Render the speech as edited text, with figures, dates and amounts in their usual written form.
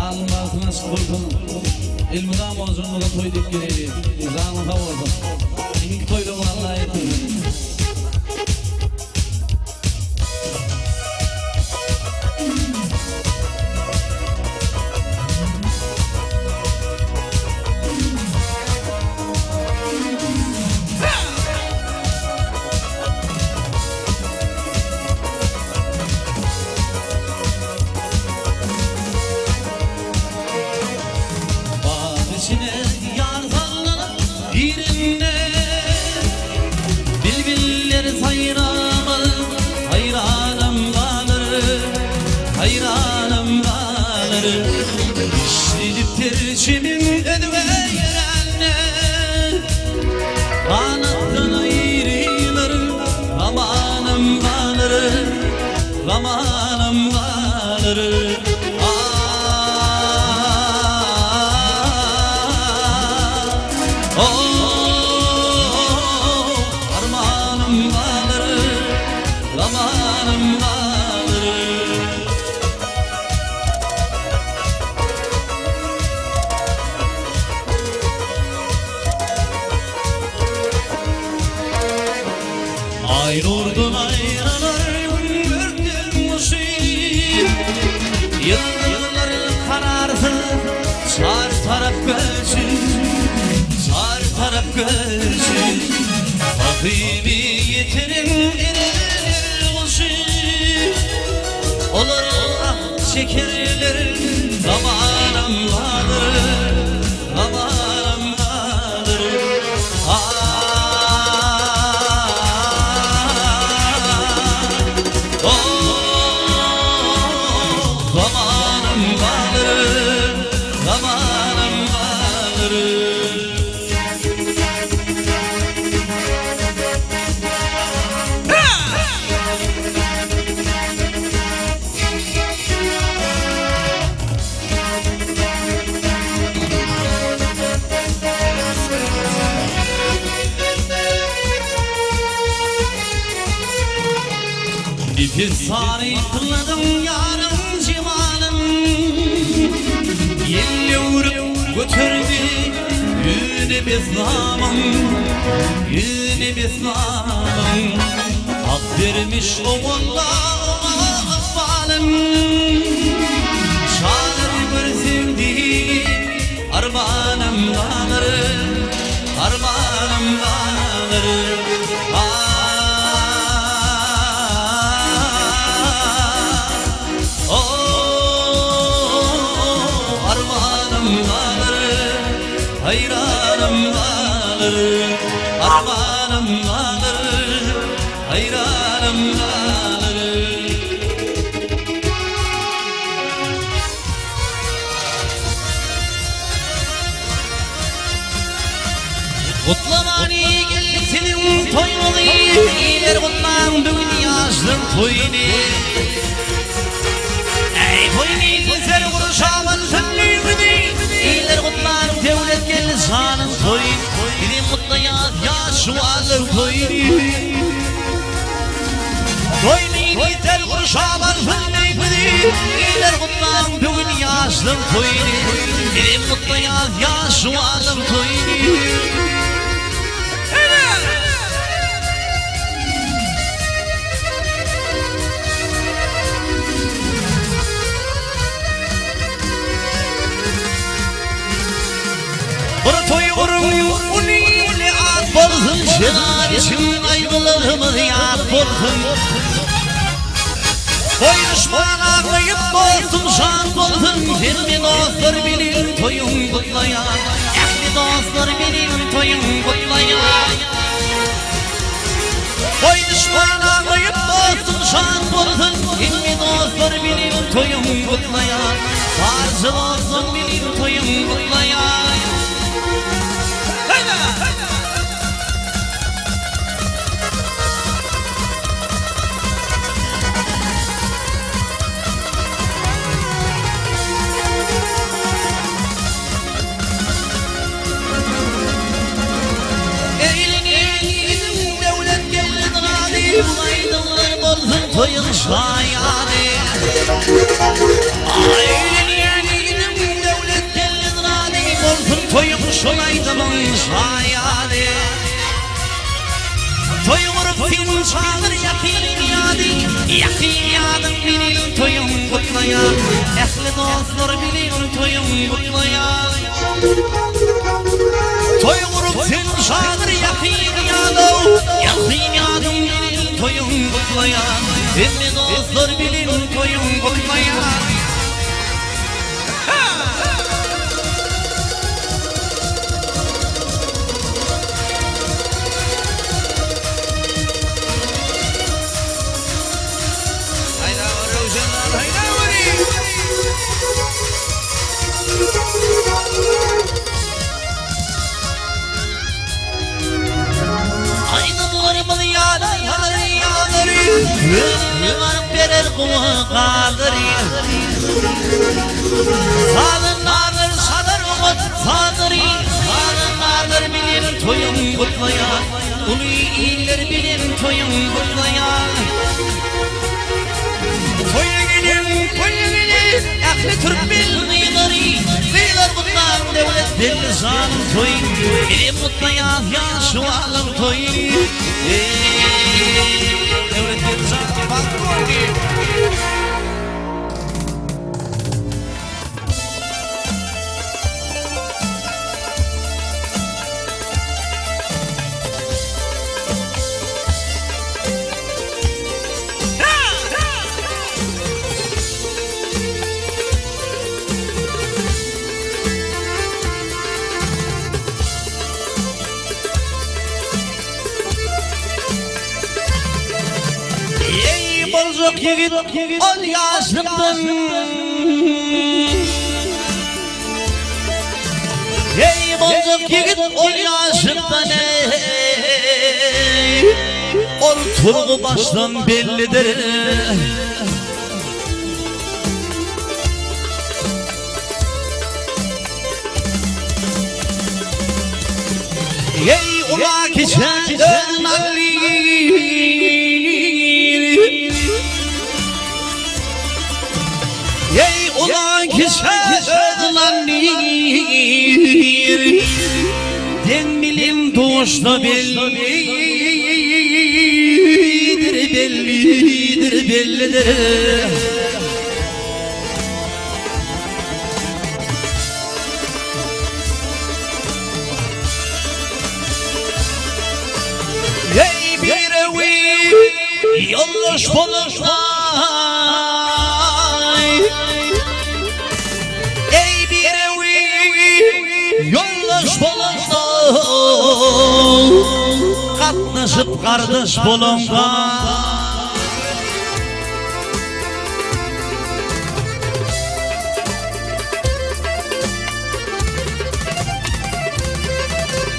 Alın altına sıkılsın. İlmidam olsunluğun toy deyip geleydi. Zanlığa olsun. İlk toyluğun Allah'a yetirdim. Tercimin edve yerenle kanattan ayrılır zamanım kalır, zamanım kalır. Armağanım kalır, zamanım kalır. Ay nurdan ayrılır gördüm musib. Yıllar kararsız sar taraf gözüm, sar taraf gözüm. Hakimi yeterim erir musib. Olur ah çekerler zamanım kalır, zamanım kalır. Zamanım kalır, zamanım kalır. Nefis sarıkladım yarım civanım. Yelliyorum götürdü yine bezlamım, yine bezlamım. Hak vermiş o Allah'a akbalım. Şanır bir sevdiğim armağanım kalır, armağanım kalır. Hayranım kalır, armağanım kalır, hayranım kalır. Kutlaman iyi geldi senin toyunu, iyiler kutlan bugün yazdım toyunu. Ey toyunu güzel kuruşağın sönlüğünü, iyiler kutlan devlet geldi sanın toyun. Gidin mutlu ya şu alır toyunu. Toyunu güzel kuruşağın sönlüğünü, iyiler kutlan bugün yazdım toyunu. Gidin mutlu ya şu alır toyunu. Uniyle at bolsun, şenar için aygılarımız yat bolsun. Toy düşman ağlayıp dostum şan bolsun. Ehli dostlar bilir toyun kutlayan, ehli dostlar bilir toyun kutlayan. Toy düşman ağlayıp dostum şan bolsun. Ehli dostlar bilir toyun kutlayan, tarzı dostum bilir toyun kutlayan. Toyun şayane, ailen yeğenim şayane Toy vurup fin çağır yakin yadım bilin toyum kutlayan ehli dostlar bilin toyum kutlayan Toy vurup fin çağır yakin yadım bilin toyum kutlayan ehli dostlar bilin toyum kutlayan Varıp verir kuva kadri Salın ağır sadır umut sadri Salın ağır bilir toyum kutlayan Ulu iyiler bilir toyum kutlayan Toya gelin Ehli Türk bilgileri Beyler kutlar devlet belli zanım toy Benim kutlayan ya şu alım toy Devlet belli zanım Bozuk yigit ol yaşımdan Ey bozuk yigit ol yaşımdan Ol turgu baştan bellidir Ey ula geçen Ali Ey ulan kiseden nir Den bilim doğuşta bellidir Ey bir evi yanlış buluşlar Yoldaş bolanda Katlaşıp kardeş bolanda